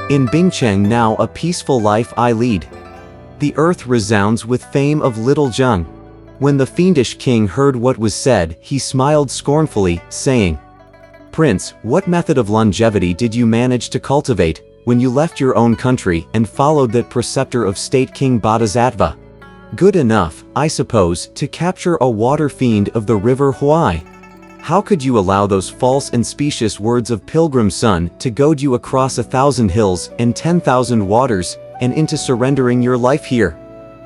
In Bingcheng now a peaceful life I lead. The earth resounds with fame of little Zheng. When the fiendish king heard what was said, he smiled scornfully, saying, Prince, what method of longevity did you manage to cultivate, when you left your own country and followed that preceptor of state King Bodhisattva? Good enough, I suppose, to capture a water fiend of the river Huai. How could you allow those false and specious words of Pilgrim Son to goad you across 1,000 hills and 10,000 waters, and into surrendering your life here?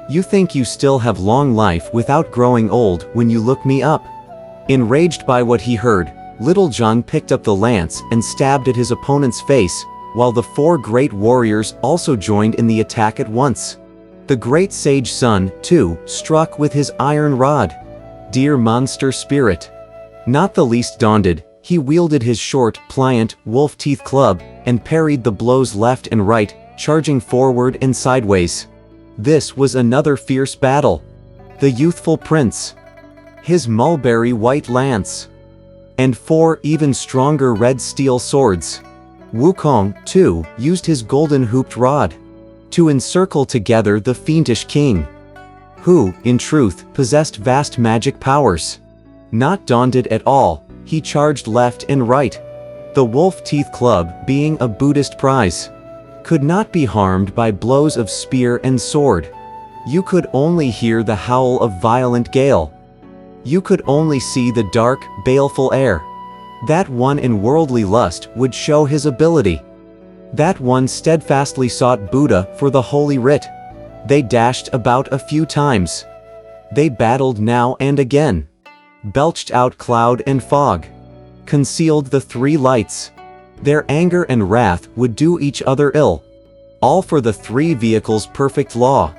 You think you still have long life without growing old when you look me up. Enraged by what he heard, little Zheng picked up the lance and stabbed at his opponent's face, while the 4 great warriors also joined in the attack at once. The great sage Sun, too, struck with his iron rod. Dear monster spirit! Not the least daunted, he wielded his short, pliant, wolf-teeth club, and parried the blows left and right, charging forward and sideways. This was another fierce battle. The youthful prince, his mulberry white lance, and 4 even stronger red steel swords. Wukong, too, used his golden hooped rod to encircle together the fiendish king, who, in truth, possessed vast magic powers. Not daunted at all, he charged left and right. The wolf-teeth club, being a Buddhist prize, could not be harmed by blows of spear and sword. You could only hear the howl of violent gale. You could only see the dark, baleful air. That one in worldly lust would show his ability. That one steadfastly sought Buddha for the holy writ. They dashed about a few times. They battled now and again. Belched out cloud and fog. Concealed the 3 lights. Their anger and wrath would do each other ill. All for the 3 vehicles' perfect law.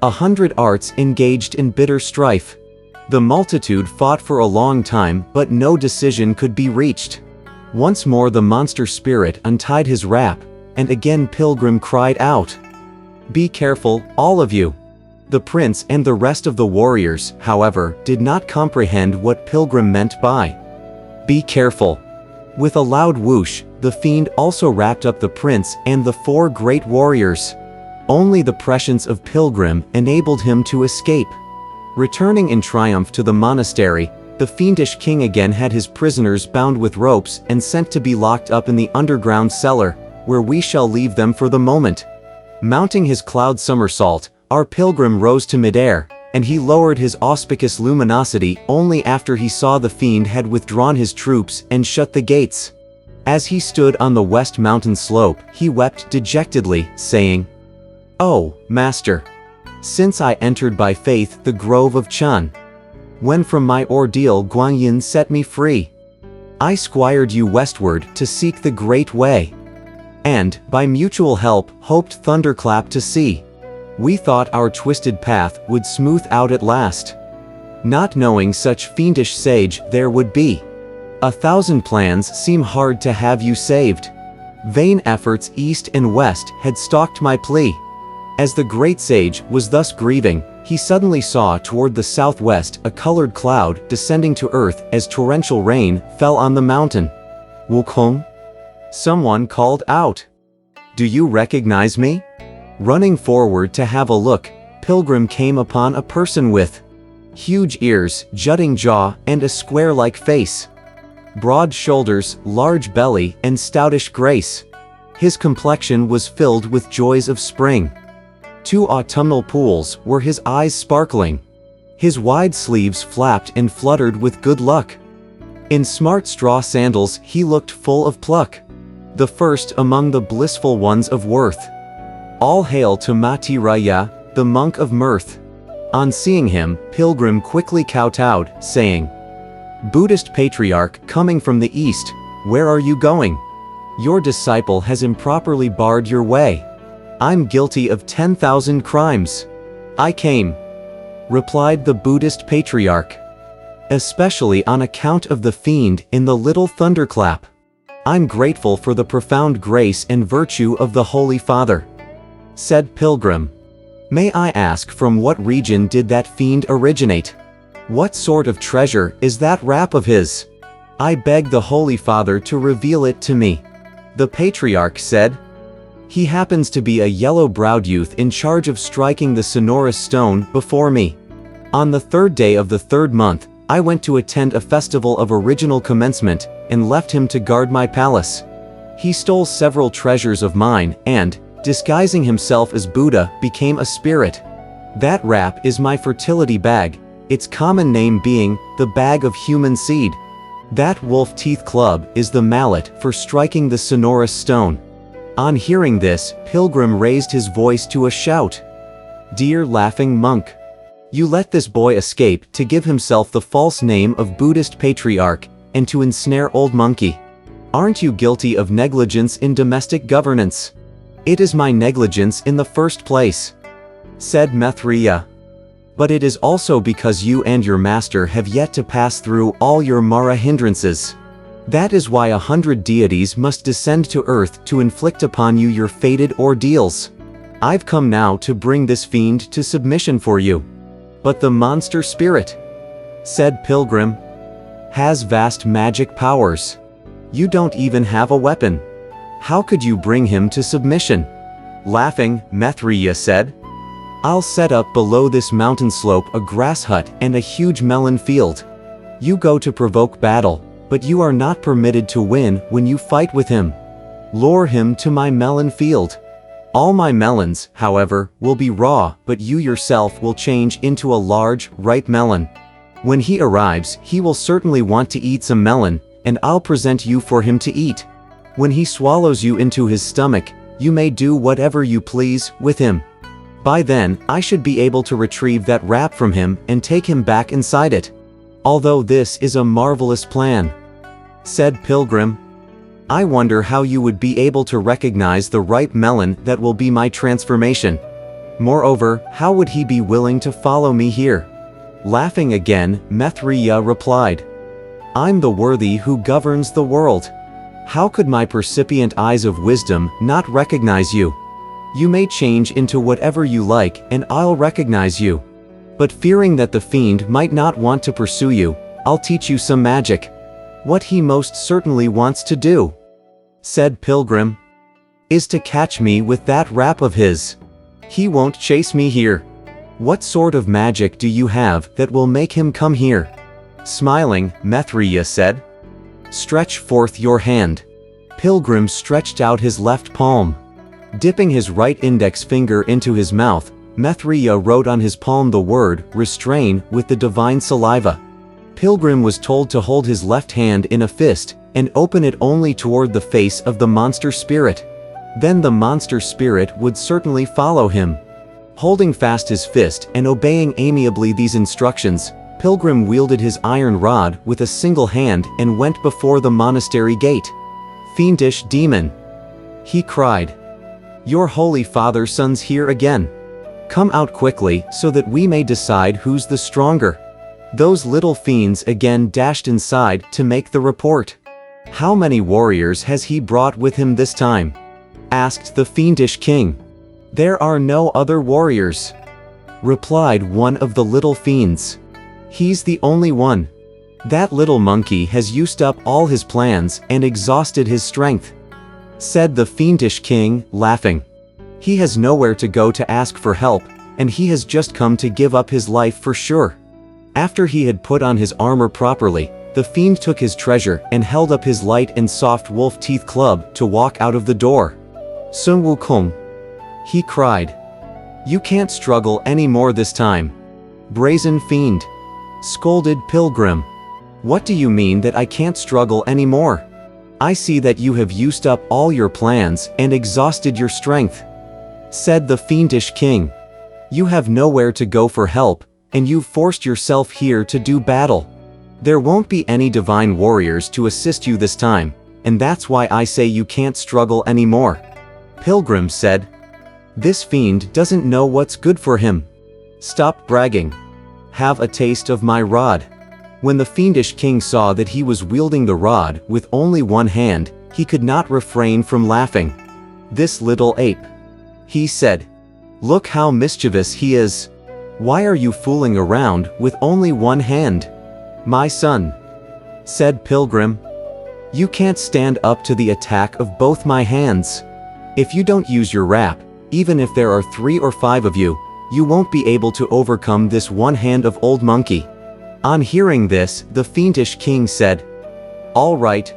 100 arts engaged in bitter strife. The multitude fought for a long time, but no decision could be reached. Once more the monster spirit untied his wrap, and again Pilgrim cried out, Be careful, all of you. The prince and the rest of the warriors, however, did not comprehend what Pilgrim meant by be careful. With a loud whoosh, the fiend also wrapped up the prince and the 4 great warriors. Only the prescience of Pilgrim enabled him to escape. Returning in triumph to the monastery, the fiendish king again had his prisoners bound with ropes and sent to be locked up in the underground cellar, where we shall leave them for the moment. Mounting his cloud somersault, our pilgrim rose to midair, and he lowered his auspicious luminosity only after he saw the fiend had withdrawn his troops and shut the gates. As he stood on the west mountain slope, he wept dejectedly, saying, Oh, Master! Since I entered by faith the grove of Chun, when from my ordeal Guanyin set me free, I squired you westward to seek the great way, and, by mutual help, hoped thunderclap to see. We thought our twisted path would smooth out at last, not knowing such fiendish sage there would be. 1,000 plans seem hard to have you saved. Vain efforts east and west had stalked my plea. As the great sage was thus grieving, he suddenly saw toward the southwest a colored cloud descending to earth as torrential rain fell on the mountain. Wukong? Someone called out. Do you recognize me? Running forward to have a look, Pilgrim came upon a person with huge ears, jutting jaw, and a square-like face. Broad shoulders, large belly, and stoutish grace. His complexion was filled with joys of spring. 2 autumnal pools were his eyes sparkling. His wide sleeves flapped and fluttered with good luck. In smart straw sandals he looked full of pluck, the first among the blissful ones of worth. All hail to Mati Raya, the monk of mirth. On seeing him, Pilgrim quickly kowtowed, saying, Buddhist patriarch coming from the east, where are you going? Your disciple has improperly barred your way. I'm guilty of 10,000 crimes. I came, replied the Buddhist patriarch, especially on account of the fiend in the little thunderclap. I'm grateful for the profound grace and virtue of the Holy Father, said Pilgrim. May I ask from what region did that fiend originate? What sort of treasure is that wrap of his? I beg the Holy Father to reveal it to me. The patriarch said, He happens to be a yellow-browed youth in charge of striking the sonorous stone before me. On the 3rd day of the 3rd month, I went to attend a festival of original commencement, and left him to guard my palace. He stole several treasures of mine, and, disguising himself as Buddha, became a spirit. That wrap is my fertility bag, its common name being, the bag of human seed. That wolf teeth club is the mallet for striking the sonorous stone. On hearing this, Pilgrim raised his voice to a shout. Dear laughing monk! You let this boy escape to give himself the false name of Buddhist patriarch, and to ensnare old monkey. Aren't you guilty of negligence in domestic governance? It is my negligence in the first place, said Maitreya. But it is also because you and your master have yet to pass through all your Mara hindrances. That is why 100 deities must descend to earth to inflict upon you your fated ordeals. I've come now to bring this fiend to submission for you. But the monster spirit, said Pilgrim, has vast magic powers. You don't even have a weapon. How could you bring him to submission? Laughing, Maitreya said, I'll set up below this mountain slope a grass hut and a huge melon field. You go to provoke battle, but you are not permitted to win when you fight with him. Lure him to my melon field. All my melons, however, will be raw, but you yourself will change into a large, ripe melon. When he arrives, he will certainly want to eat some melon, and I'll present you for him to eat. When he swallows you into his stomach, you may do whatever you please with him. By then, I should be able to retrieve that wrap from him and take him back inside it. Although this is a marvelous plan, said Pilgrim, I wonder how you would be able to recognize the ripe melon that will be my transformation. Moreover, how would he be willing to follow me here? Laughing again, Maitreya replied, I'm the worthy who governs the world. How could my percipient eyes of wisdom not recognize you? You may change into whatever you like and I'll recognize you. But fearing that the fiend might not want to pursue you, I'll teach you some magic. What he most certainly wants to do, said Pilgrim, is to catch me with that wrap of his. He won't chase me here. What sort of magic do you have that will make him come here? Smiling, Maitreya said, Stretch forth your hand. Pilgrim stretched out his left palm. Dipping his right index finger into his mouth, Maitreya wrote on his palm the word, restrain, with the divine saliva. Pilgrim was told to hold his left hand in a fist, and open it only toward the face of the monster spirit. Then the monster spirit would certainly follow him. Holding fast his fist and obeying amiably these instructions, Pilgrim wielded his iron rod with a single hand and went before the monastery gate. Fiendish demon! He cried. Your Holy Father Son's here again. Come out quickly so that we may decide who's the stronger. Those little fiends again dashed inside to make the report. How many warriors has he brought with him this time? Asked the fiendish king. There are no other warriors, replied one of the little fiends. He's the only one. That little monkey has used up all his plans and exhausted his strength, said the fiendish king, laughing. He has nowhere to go to ask for help, and he has just come to give up his life for sure. After he had put on his armor properly, the fiend took his treasure and held up his light and soft wolf teeth club to walk out of the door. Sun Wukong, he cried. You can't struggle any more this time. Brazen fiend, scolded Pilgrim. What do you mean that I can't struggle anymore? I see that you have used up all your plans and exhausted your strength, said the fiendish king. You have nowhere to go for help, and you've forced yourself here to do battle. There won't be any divine warriors to assist you this time, and that's why I say you can't struggle anymore. Pilgrim said. This fiend doesn't know what's good for him. Stop bragging. Have a taste of my rod. When the fiendish king saw that he was wielding the rod with only one hand, he could not refrain from laughing. This little ape, he said. Look how mischievous he is. Why are you fooling around with only one hand? My son, said Pilgrim. You can't stand up to the attack of both my hands. If you don't use your wrap, even if there are 3 or 5 of you, you won't be able to overcome this one hand of old monkey." On hearing this, the fiendish king said, all right.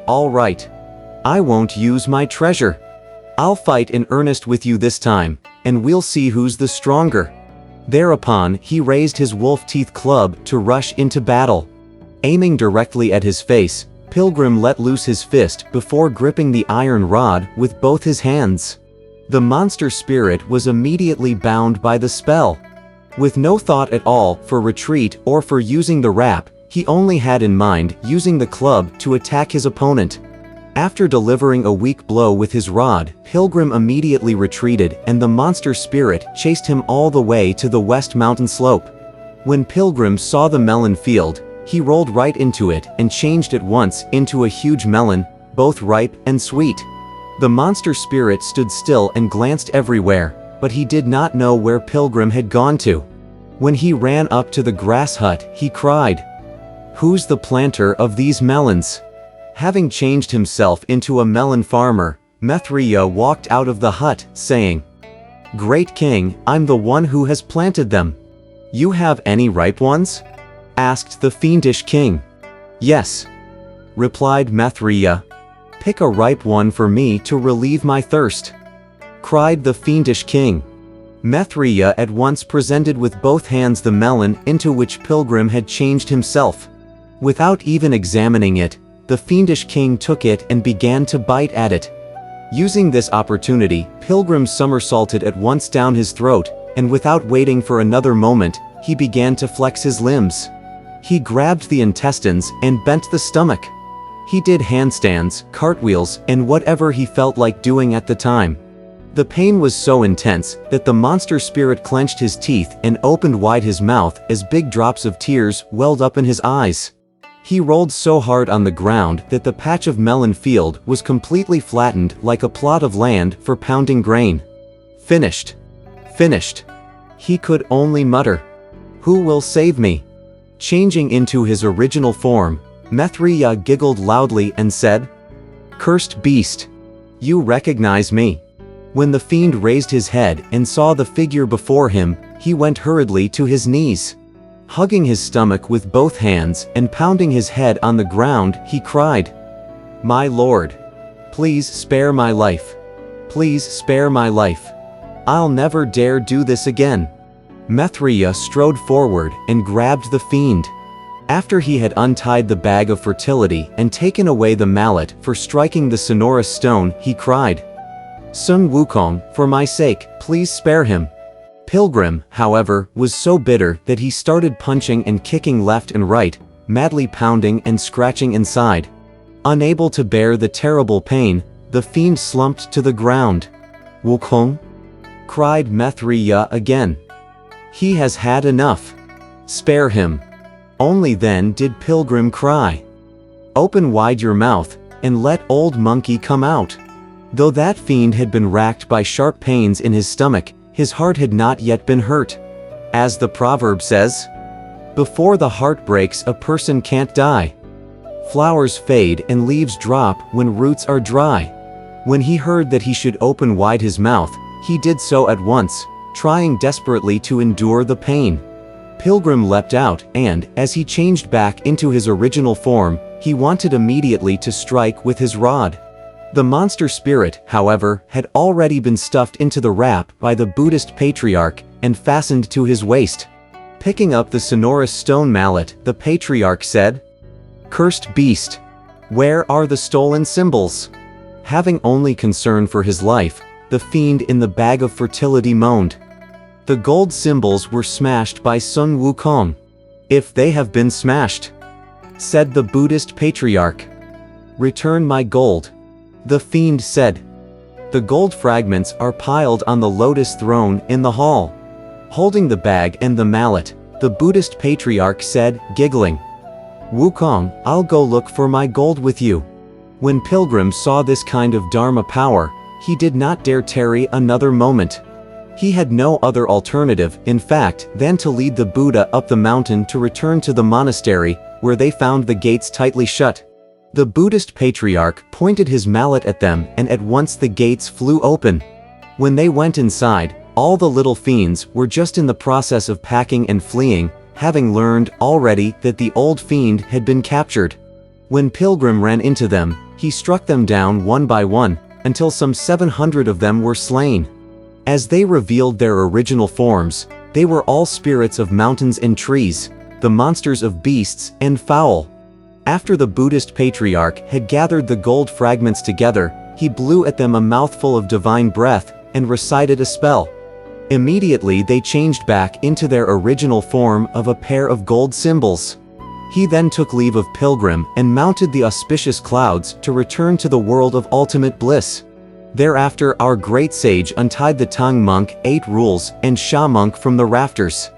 I won't use my treasure. I'll fight in earnest with you this time, and we'll see who's the stronger." Thereupon, he raised his wolf-teeth club to rush into battle. Aiming directly at his face, Pilgrim let loose his fist before gripping the iron rod with both his hands. The monster spirit was immediately bound by the spell. With no thought at all for retreat or for using the wrap, he only had in mind using the club to attack his opponent. After delivering a weak blow with his rod, Pilgrim immediately retreated and the monster spirit chased him all the way to the west mountain slope. When Pilgrim saw the melon field, he rolled right into it and changed at once into a huge melon, both ripe and sweet. The monster spirit stood still and glanced everywhere, but he did not know where Pilgrim had gone to. When he ran up to the grass hut, he cried, "Who's the planter of these melons?" Having changed himself into a melon farmer, Mithriya walked out of the hut, saying, "Great king, I'm the one who has planted them. You have any ripe ones?" asked the fiendish king. "Yes," replied Mithriya. "Pick a ripe one for me to relieve my thirst," cried the fiendish king. Mithriya at once presented with both hands the melon into which Pilgrim had changed himself. Without even examining it, the fiendish king took it and began to bite at it. Using this opportunity, Pilgrim somersaulted at once down his throat, and without waiting for another moment, he began to flex his limbs. He grabbed the intestines and bent the stomach. He did handstands, cartwheels, and whatever he felt like doing at the time. The pain was so intense that the monster spirit clenched his teeth and opened wide his mouth as big drops of tears welled up in his eyes. He rolled so hard on the ground that the patch of melon field was completely flattened like a plot of land for pounding grain. Finished. Finished. He could only mutter, "Who will save me?" Changing into his original form, Mithriya giggled loudly and said, "Cursed beast! You recognize me?" When the fiend raised his head and saw the figure before him, he went hurriedly to his knees. Hugging his stomach with both hands and pounding his head on the ground, he cried, "My lord! Please spare my life! Please spare my life! I'll never dare do this again!" Mithriya strode forward and grabbed the fiend. After he had untied the bag of fertility and taken away the mallet for striking the sonorous stone, he cried, "Sun Wukong, for my sake, please spare him." Pilgrim, however, was so bitter that he started punching and kicking left and right, madly pounding and scratching inside. Unable to bear the terrible pain, the fiend slumped to the ground. "Wukong?" cried Mithriya again. "He has had enough. Spare him." Only then did Pilgrim cry, "Open wide your mouth, and let old monkey come out." Though that fiend had been racked by sharp pains in his stomach, his heart had not yet been hurt. As the proverb says, "Before the heart breaks, a person can't die." Flowers fade and leaves drop when roots are dry. When he heard that he should open wide his mouth, he did so at once, trying desperately to endure the pain. Pilgrim leapt out, and, as he changed back into his original form, he wanted immediately to strike with his rod. The monster spirit, however, had already been stuffed into the wrap by the Buddhist patriarch and fastened to his waist. Picking up the sonorous stone mallet, the patriarch said, "Cursed beast! Where are the stolen symbols?" Having only concern for his life, the fiend in the bag of fertility moaned, "The gold symbols were smashed by Sun Wukong." "If they have been smashed," said the Buddhist patriarch, "return my gold." The fiend said, "The gold fragments are piled on the lotus throne in the hall." Holding the bag and the mallet, the Buddhist patriarch said, giggling, "Wukong, I'll go look for my gold with you." When Pilgrim saw this kind of Dharma power, he did not dare tarry another moment. He had no other alternative, in fact, than to lead the Buddha up the mountain to return to the monastery, where they found the gates tightly shut. The Buddhist patriarch pointed his mallet at them, and at once the gates flew open. When they went inside, all the little fiends were just in the process of packing and fleeing, having learned already that the old fiend had been captured. When Pilgrim ran into them, he struck them down one by one, until some 700 of them were slain. As they revealed their original forms, they were all spirits of mountains and trees, the monsters of beasts and fowl. After the Buddhist patriarch had gathered the gold fragments together, he blew at them a mouthful of divine breath and recited a spell. Immediately they changed back into their original form of a pair of gold cymbals. He then took leave of Pilgrim and mounted the auspicious clouds to return to the world of ultimate bliss. Thereafter our great sage untied the Tang monk, 8 rules, and Sha monk from the rafters.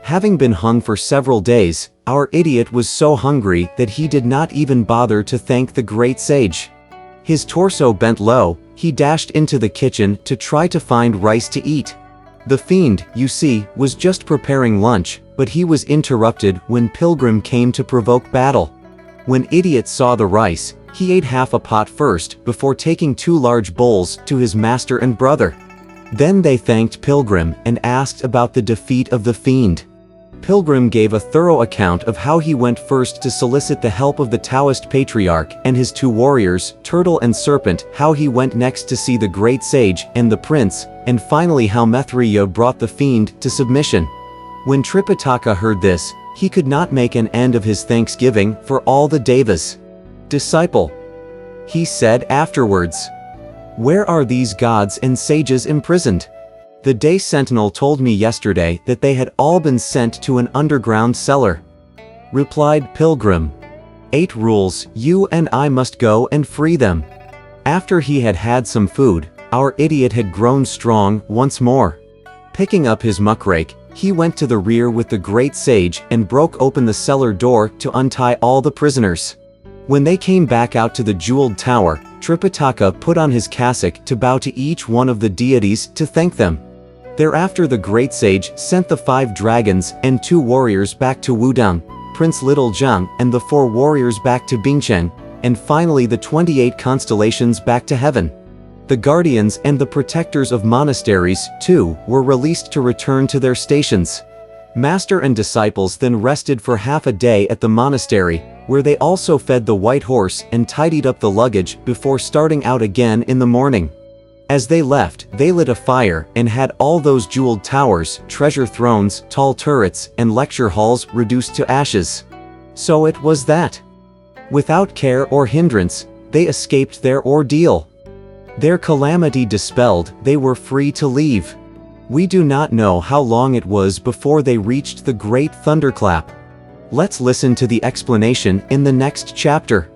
Having been hung for several days, our idiot was so hungry that he did not even bother to thank the great sage. His torso bent low, he dashed into the kitchen to try to find rice to eat. The fiend, you see, was just preparing lunch, but he was interrupted when Pilgrim came to provoke battle. When Idiot saw the rice, he ate half a pot first before taking 2 large bowls to his master and brother. Then they thanked Pilgrim and asked about the defeat of the fiend. Pilgrim gave a thorough account of how he went first to solicit the help of the Taoist patriarch and his 2 warriors, Turtle and Serpent, how he went next to see the great sage and the prince, and finally how Mithridates brought the fiend to submission. When Tripitaka heard this, he could not make an end of his thanksgiving for all the devas. Disciple, he said afterwards, where are these gods and sages imprisoned? The day sentinel told me yesterday that they had all been sent to an underground cellar. Replied Pilgrim, 8 rules, you and I must go and free them. After he had had some food, our idiot had grown strong once more. Picking up his muckrake, he went to the rear with the great sage and broke open the cellar door to untie all the prisoners. When they came back out to the jeweled tower, Tripitaka put on his cassock to bow to each one of the deities to thank them. Thereafter the great sage sent the 5 dragons and 2 warriors back to Wudang, Prince Little Zhang and the 4 warriors back to Bingcheng, and finally the 28 constellations back to heaven. The guardians and the protectors of monasteries, too, were released to return to their stations. Master and disciples then rested for half a day at the monastery, where they also fed the white horse and tidied up the luggage before starting out again in the morning. As they left, they lit a fire and had all those jeweled towers, treasure thrones, tall turrets, and lecture halls reduced to ashes. So it was that, without care or hindrance, they escaped their ordeal. Their calamity dispelled, they were free to leave. We do not know how long it was before they reached the great thunderclap. Let's listen to the explanation in the next chapter.